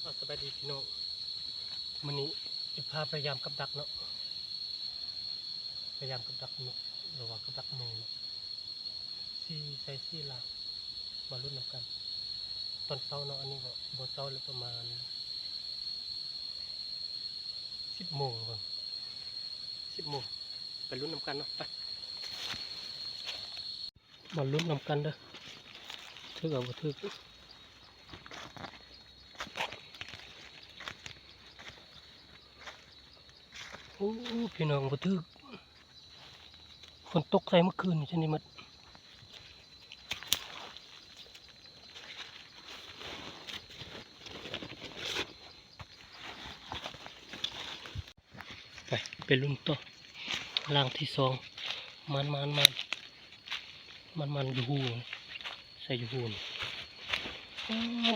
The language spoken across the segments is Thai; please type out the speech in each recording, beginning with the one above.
สบายดีพี่น้องวันนี้จะพาพยายามกับดักเนาะพยายามกับดักนกหรือว่ากับดักแมงใส่ซี่ลามาลุ้นนำกันตอนเช้าเนาะอันนี้บ่เช้าเลยประมาณ10 โมงก่อน10 โมงไปลุ้นนำกันเนาะไปมาลุ้นนำกันเด้อถือเอาบ่ถือโอ้พี่น้องบ่ถือฝนตกใส่เมื่อคืนนี่ใช่ไหมมัดไปลุ้นต่อล่างที่2มันอยู่หูใส่อยู่หู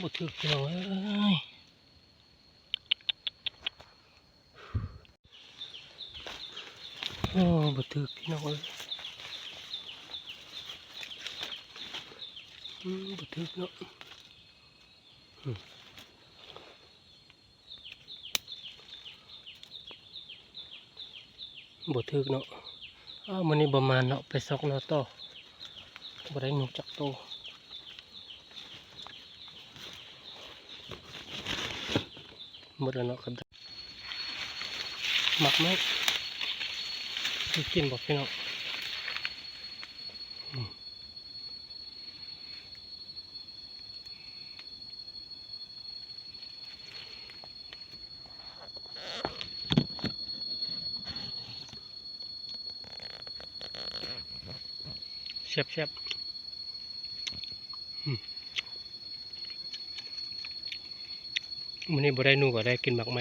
บ่ถือพี่น้องเอ้ยบ่ถือพี่น้องเอ้ยบ่ถือเนาะบ่ถือเนาะมื้อนี้ประมาณเนาะไปซอกเนาะต่อบ่ได้หนูจักโตหมดแล้วเนาะครับหมักไหมกินบ่พี่น้องแซ่บมื้อนี้บ่ได้หนูก็ได้กินหมักไหม